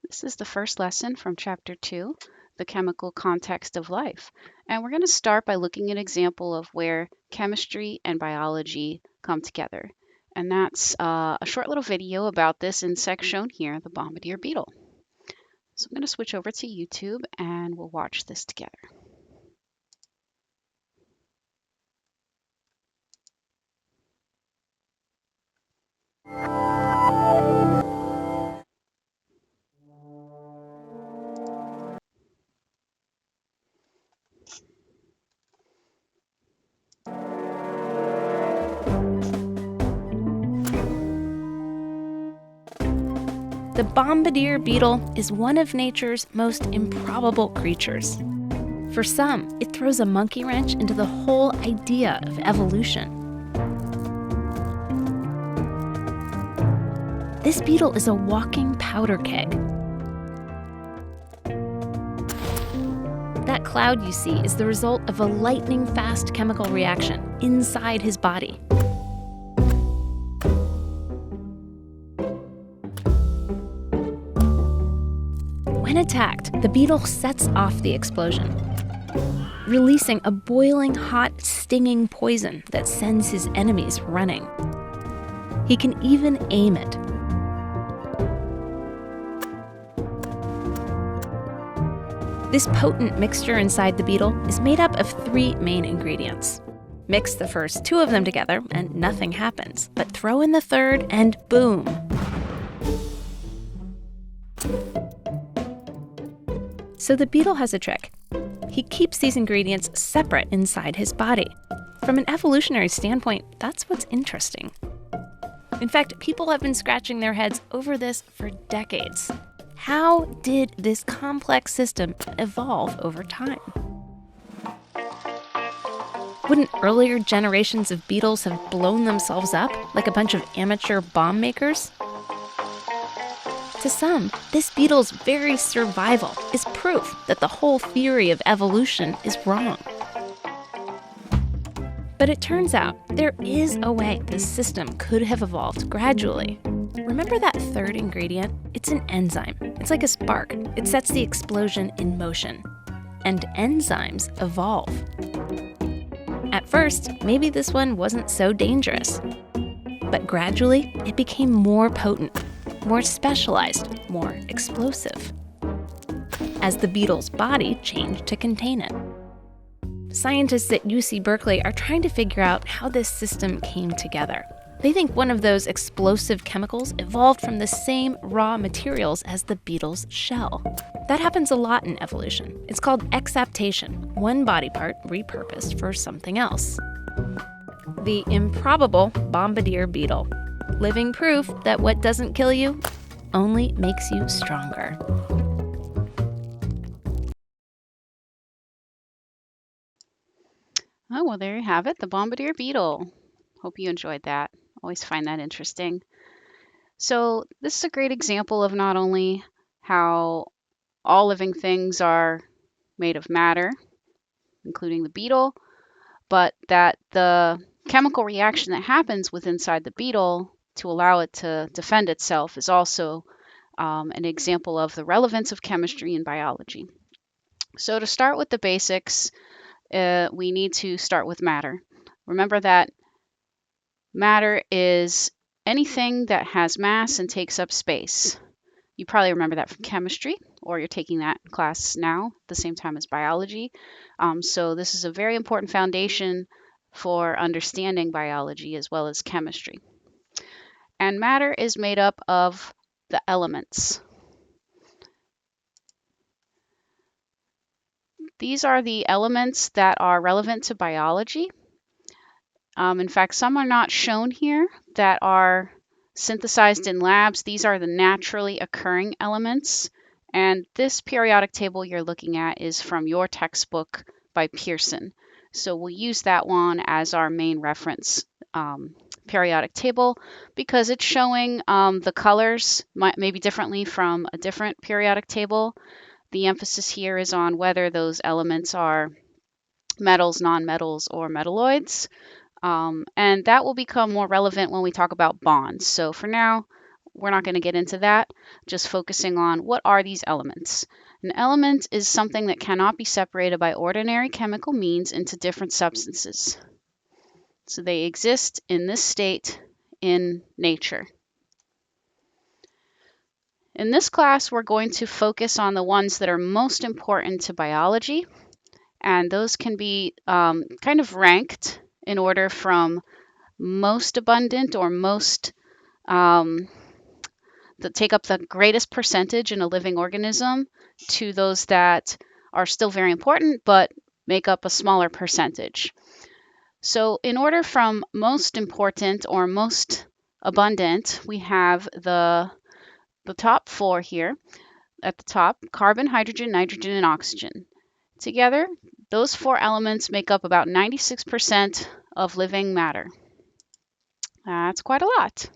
This is the first lesson from Chapter 2, The Chemical Context of Life. And we're going to start by looking at an example of where chemistry and biology come together. And that's a short little video about this insect shown here, the bombardier beetle. So I'm going to switch over to YouTube and we'll watch this together. The bombardier beetle is one of nature's most improbable creatures. For some, it throws a monkey wrench into the whole idea of evolution. This beetle is a walking powder keg. That cloud you see is the result of a lightning-fast chemical reaction inside his body. When attacked, the beetle sets off the explosion, releasing a boiling hot, stinging poison that sends his enemies running. He can even aim it. This potent mixture inside the beetle is made up of 3 main ingredients. Mix the first 2 of them together and nothing happens, but throw in the third and boom! So the beetle has a trick. He keeps these ingredients separate inside his body. From an evolutionary standpoint, that's what's interesting. In fact, people have been scratching their heads over this for decades. How did this complex system evolve over time? Wouldn't earlier generations of beetles have blown themselves up like a bunch of amateur bomb makers? To some, this beetle's very survival is proof that the whole theory of evolution is wrong. But it turns out there is a way this system could have evolved gradually. Remember that third ingredient? It's an enzyme. It's like a spark. It sets the explosion in motion. And enzymes evolve. At first, maybe this one wasn't so dangerous. But gradually, it became more potent, more specialized, more explosive, as the beetle's body changed to contain it. Scientists at UC Berkeley are trying to figure out how this system came together. They think one of those explosive chemicals evolved from the same raw materials as the beetle's shell. That happens a lot in evolution. It's called exaptation, one body part repurposed for something else. The improbable bombardier beetle, living proof that what doesn't kill you only makes you stronger. Oh, well, there you have it, the bombardier beetle. Hope you enjoyed that. Always find that interesting. So this is a great example of not only how all living things are made of matter, including the beetle, but that the chemical reaction that happens inside the beetle to allow it to defend itself is also an example of the relevance of chemistry and biology. So to start with the basics, we need to start with matter. Remember that matter is anything that has mass and takes up space. You probably remember that from chemistry, or you're taking that class now at the same time as biology. So this is a very important foundation for understanding biology as well as chemistry. And matter is made up of the elements. These are the elements that are relevant to biology. In fact, some are not shown here that are synthesized in labs. These are the naturally occurring elements. And this periodic table you're looking at is from your textbook by Pearson. So we'll use that one as our main reference periodic table because it's showing the colors maybe differently from a different periodic table. The emphasis here is on whether those elements are metals, nonmetals, or metalloids. And that will become more relevant when we talk about bonds. So for now, we're not going to get into that, just focusing on what are these elements. An element is something that cannot be separated by ordinary chemical means into different substances. So they exist in this state in nature. In this class, we're going to focus on the ones that are most important to biology, and those can be kind of ranked in order from most abundant or most that take up the greatest percentage in a living organism to those that are still very important but make up a smaller percentage. So in order from most important or most abundant, we have the top four here. At the top, carbon, hydrogen, nitrogen, and oxygen. Together, those four elements make up about 96% of living matter. That's quite a lot.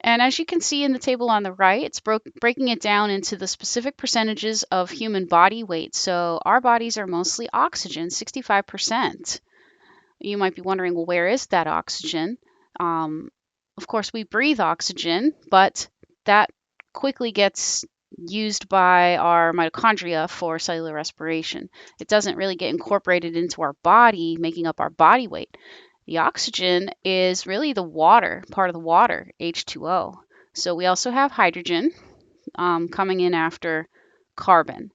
And as you can see in the table on the right, it's breaking it down into the specific percentages of human body weight. So our bodies are mostly oxygen, 65%. You might be wondering, well, where is that oxygen? Of course, we breathe oxygen, but that quickly gets used by our mitochondria for cellular respiration. It doesn't really get incorporated into our body, making up our body weight. The oxygen is really the water, part of the water, H2O. So we also have hydrogen coming in after carbon.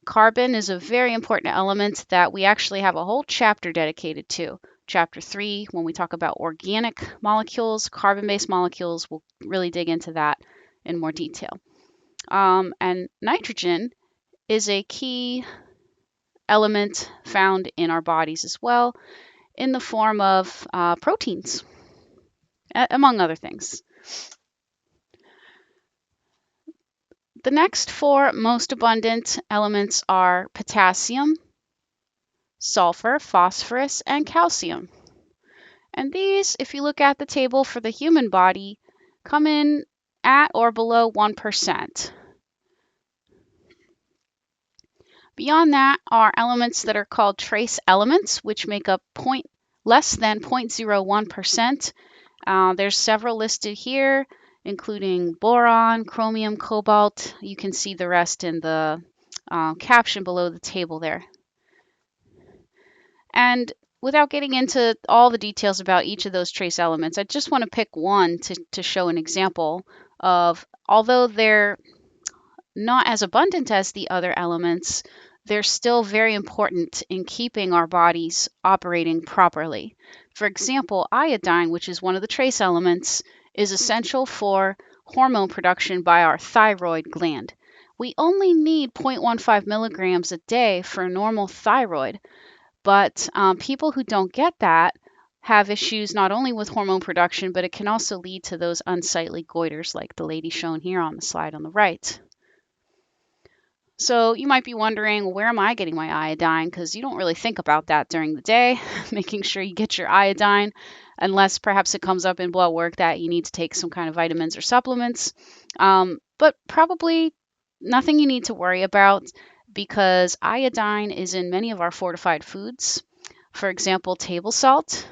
Carbon is a very important element that we actually have a whole chapter dedicated to. Chapter 3, when we talk about organic molecules, carbon-based molecules, we'll really dig into that in more detail. And nitrogen is a key element found in our bodies as well, in the form of proteins, among other things. The next four most abundant elements are potassium, sulfur, phosphorus, and calcium. And these, if you look at the table for the human body, come in at or below 1%. Beyond that are elements that are called trace elements, which make up less than 0.01%. There's several listed here, including boron, chromium, cobalt. You can see the rest in the caption below the table there. And without getting into all the details about each of those trace elements, I just want to pick one to show an example of, although they're not as abundant as the other elements, they're still very important in keeping our bodies operating properly. For example, iodine, which is one of the trace elements, is essential for hormone production by our thyroid gland. We only need 0.15 milligrams a day for a normal thyroid, but people who don't get that have issues not only with hormone production, but it can also lead to those unsightly goiters like the lady shown here on the slide on the right. So you might be wondering, where am I getting my iodine? Because you don't really think about that during the day, making sure you get your iodine, unless perhaps it comes up in blood work that you need to take some kind of vitamins or supplements. But probably nothing you need to worry about, because iodine is in many of our fortified foods. For example, table salt.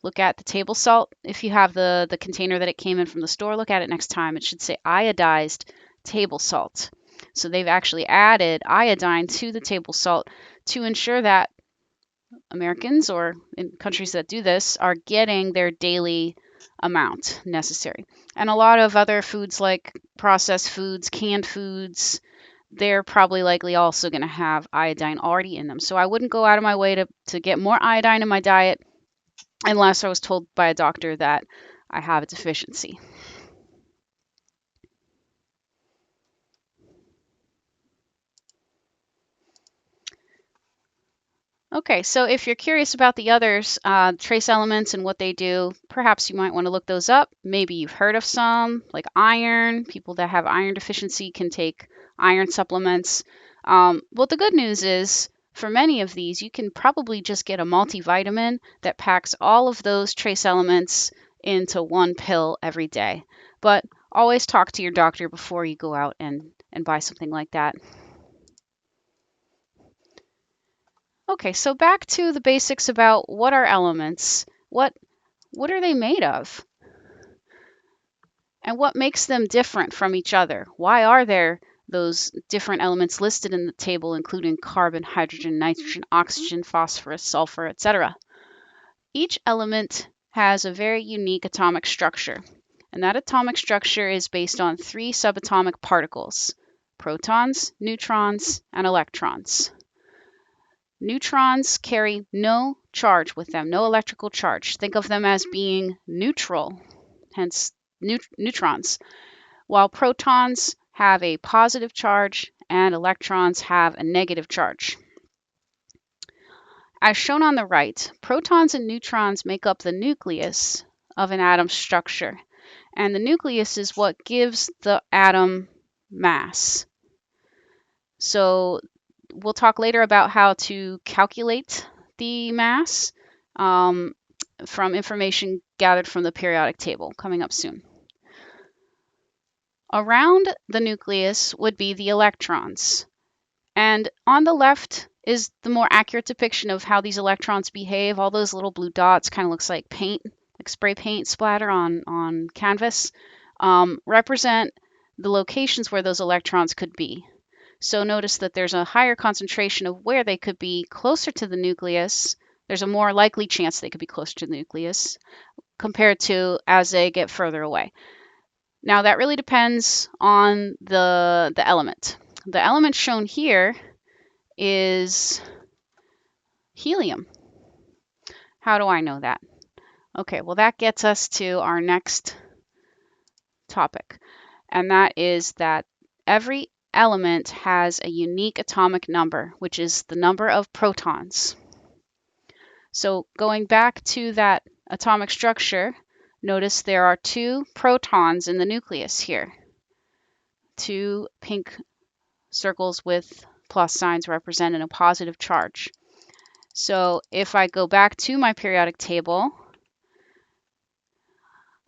Look at the table salt. If you have the container that it came in from the store, look at it next time. It should say iodized table salt. So they've actually added iodine to the table salt to ensure that Americans, or in countries that do this, are getting their daily amount necessary. And a lot of other foods like processed foods, canned foods, they're probably likely also going to have iodine already in them. So I wouldn't go out of my way to get more iodine in my diet unless I was told by a doctor that I have a deficiency. Okay, so if you're curious about the others, trace elements and what they do, perhaps you might want to look those up. Maybe you've heard of some, like iron. People that have iron deficiency can take iron supplements. Well, the good news is, for many of these, you can probably just get a multivitamin that packs all of those trace elements into one pill every day. But always talk to your doctor before you go out and buy something like that. Okay, so back to the basics about what are elements. What are they made of? And what makes them different from each other? Why are there those different elements listed in the table, including carbon, hydrogen, nitrogen, oxygen, phosphorus, sulfur, etc.? Each element has a very unique atomic structure, and that atomic structure is based on 3 subatomic particles: protons, neutrons, and electrons. Neutrons carry no charge with them, no electrical charge. Think of them as being neutral, hence neutrons, while protons have a positive charge and electrons have a negative charge. As shown on the right, protons and neutrons make up the nucleus of an atom's structure, and the nucleus is what gives the atom mass. So we'll talk later about how to calculate the mass from information gathered from the periodic table, coming up soon. Around the nucleus would be the electrons. And on the left is the more accurate depiction of how these electrons behave. All those little blue dots kind of looks like paint, like spray paint splatter on canvas, represent the locations where those electrons could be. So notice that there's a higher concentration of where they could be closer to the nucleus. There's a more likely chance they could be closer to the nucleus compared to as they get further away. Now that really depends on the element. The element shown here is helium. How do I know that? Okay, well that gets us to our next topic, and that is that every element has a unique atomic number, which is the number of protons. So going back to that atomic structure, notice there are 2 protons in the nucleus here. 2 pink circles with plus signs representing a positive charge. So if I go back to my periodic table,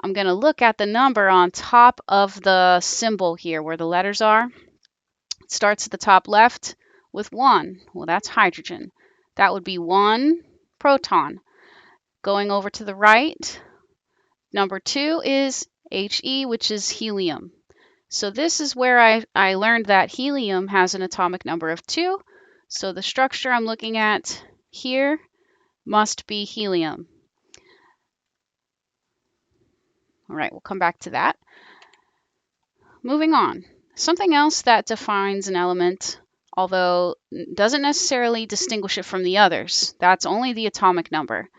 I'm going to look at the number on top of the symbol here where the letters are. It starts at the top left with 1. Well, that's hydrogen. That would be 1 proton. Going over to the right, number 2 is He, which is helium. So this is where I learned that helium has an atomic number of 2. So the structure I'm looking at here must be helium. All right, we'll come back to that. Moving on. Something else that defines an element, although doesn't necessarily distinguish it from the others, that's only the atomic number.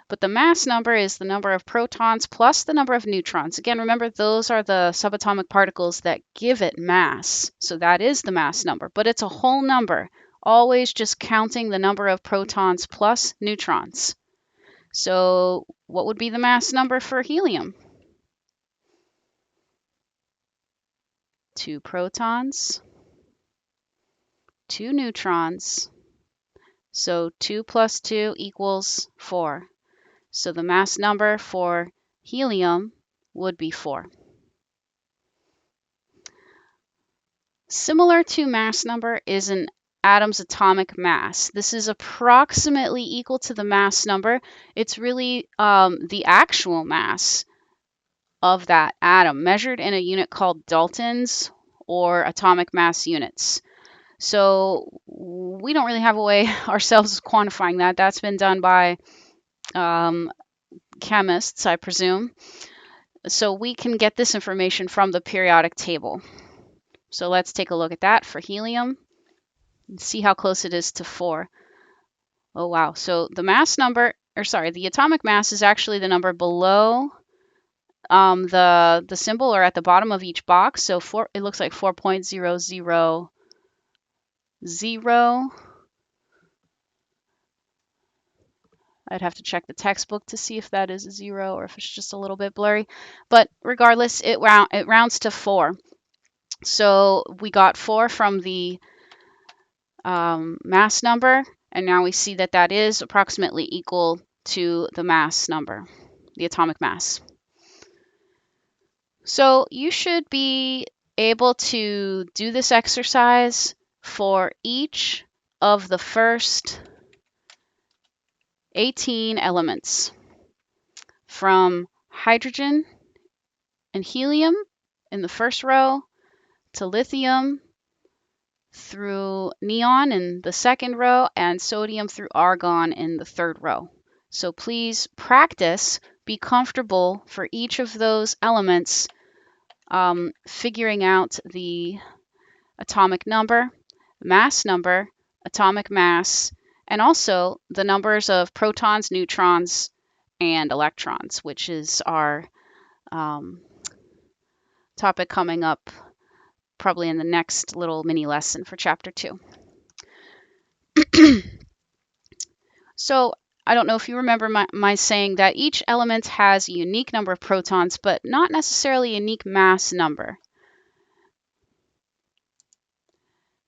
But the mass number is the number of protons plus the number of neutrons. Again, remember, those are the subatomic particles that give it mass. So that is the mass number, but it's a whole number, always just counting the number of protons plus neutrons. So what would be the mass number for helium? 2 protons, 2 neutrons. So 2 plus 2 equals 4. So the mass number for helium would be 4. Similar to mass number is an atom's atomic mass. This is approximately equal to the mass number. It's really the actual mass of that atom, measured in a unit called Daltons or atomic mass units. So we don't really have a way ourselves of quantifying that. That's been done by chemists, I presume. So we can get this information from the periodic table. So let's take a look at that for helium and see how close it is to 4. Oh, wow. So the mass number, the atomic mass is actually the number below the symbol or at the bottom of each box. So it looks like 4.000. I'd have to check the textbook to see if that is a 0 or if it's just a little bit blurry. But regardless, it rounds to 4. So we got 4 from the mass number, and now we see that that is approximately equal to the mass number, the atomic mass. So you should be able to do this exercise for each of the first 18 elements, from hydrogen and helium in the first row, to lithium through neon in the second row, and sodium through argon in the third row. So please practice, be comfortable for each of those elements, figuring out the atomic number, mass number, atomic mass, and also the numbers of protons, neutrons, and electrons, which is our topic coming up probably in the next little mini lesson for chapter 2. So I don't know if you remember my saying that each element has a unique number of protons, but not necessarily a unique mass number.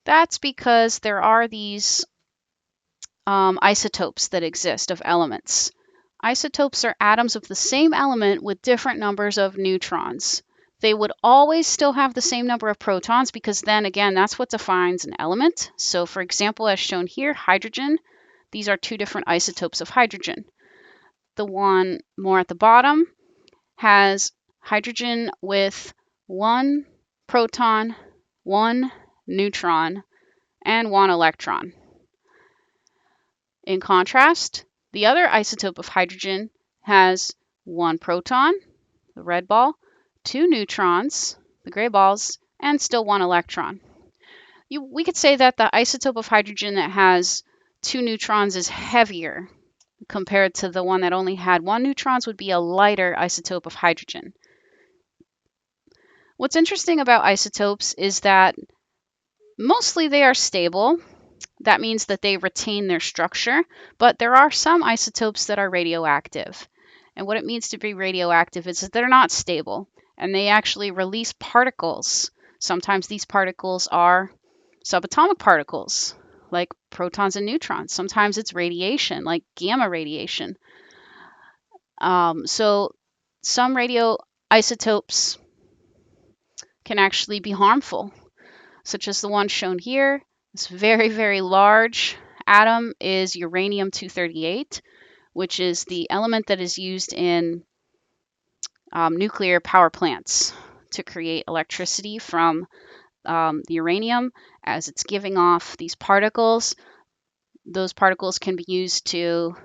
That's because there are these isotopes that exist of elements. Isotopes are atoms of the same element with different numbers of neutrons. They would always still have the same number of protons because then again, that's what defines an element. So for example, as shown here, hydrogen, these are two different isotopes of hydrogen. The one more at the bottom has hydrogen with 1 proton, 1 neutron, and 1 electron. In contrast, the other isotope of hydrogen has 1 proton, the red ball, 2 neutrons, the gray balls, and still 1 electron. We could say that the isotope of hydrogen that has 2 neutrons is heavier compared to the one that only had 1 neutrons would be a lighter isotope of hydrogen. What's interesting about isotopes is that mostly they are stable. That means that they retain their structure, but there are some isotopes that are radioactive. And what it means to be radioactive is that they're not stable, and they actually release particles. Sometimes these particles are subatomic particles, like protons and neutrons. Sometimes it's radiation, like gamma radiation. So some radioisotopes can actually be harmful, such as the one shown here. This very, very large atom is uranium-238, which is the element that is used in nuclear power plants to create electricity from the uranium as it's giving off these particles. Those particles can be used to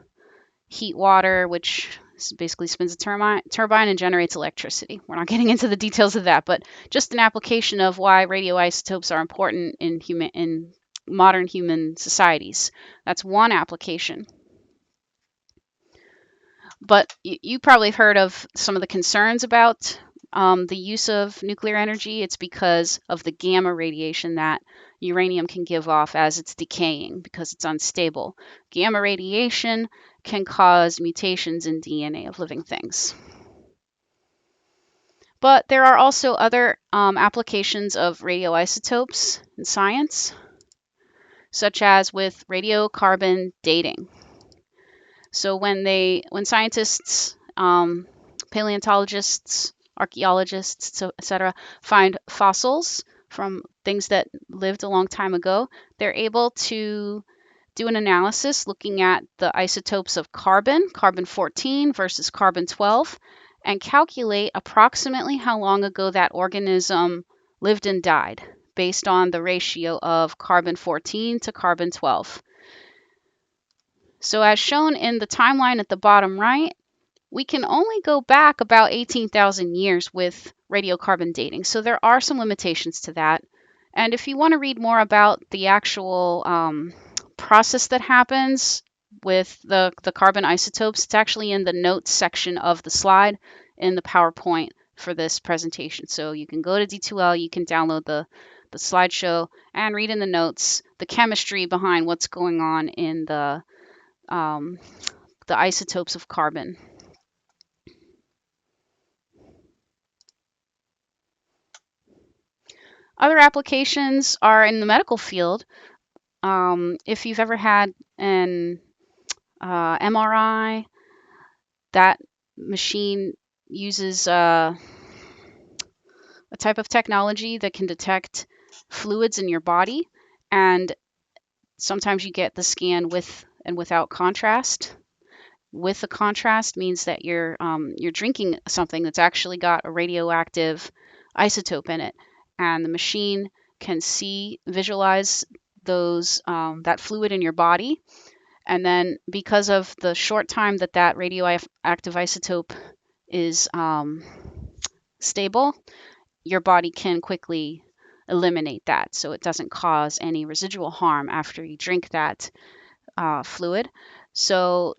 heat water, which basically spins a turbine and generates electricity. We're not getting into the details of that, but just an application of why radioisotopes are important in modern human societies. That's one application. But you probably heard of some of the concerns about the use of nuclear energy. It's because of the gamma radiation that uranium can give off as it's decaying because it's unstable. Gamma radiation can cause mutations in DNA of living things. But there are also other applications of radioisotopes in science, such as with radiocarbon dating. So when scientists, paleontologists, archaeologists, etc., find fossils from things that lived a long time ago, they're able to do an analysis looking at the isotopes of carbon, carbon-14 versus carbon-12, and calculate approximately how long ago that organism lived and died based on the ratio of carbon-14 to carbon-12. So as shown in the timeline at the bottom right, we can only go back about 18,000 years with radiocarbon dating. So there are some limitations to that. And if you want to read more about the actual process that happens with the carbon isotopes, it's actually in the notes section of the slide in the PowerPoint for this presentation. So you can go to D2L, you can download the slideshow and read in the notes the chemistry behind what's going on in the isotopes of carbon. Other applications are in the medical field. If you've ever had an MRI, that machine uses a type of technology that can detect fluids in your body, and sometimes you get the scan with and without contrast, with the contrast means that you're drinking something that's actually got a radioactive isotope in it, and the machine can visualize those that fluid in your body. And then because of the short time that that radioactive isotope is stable, your body can quickly eliminate that, so it doesn't cause any residual harm after you drink that fluid. So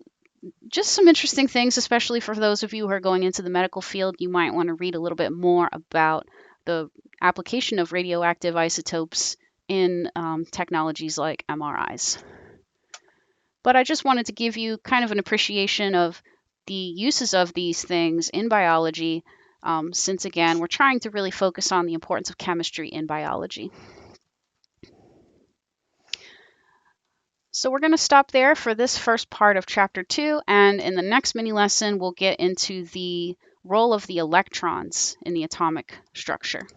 just some interesting things, especially for those of you who are going into the medical field. You might want to read a little bit more about the application of radioactive isotopes in technologies like MRIs. But I just wanted to give you kind of an appreciation of the uses of these things in biology, since again, we're trying to really focus on the importance of chemistry in biology. So we're going to stop there for this first part of chapter 2, and in the next mini lesson, we'll get into the role of the electrons in the atomic structure.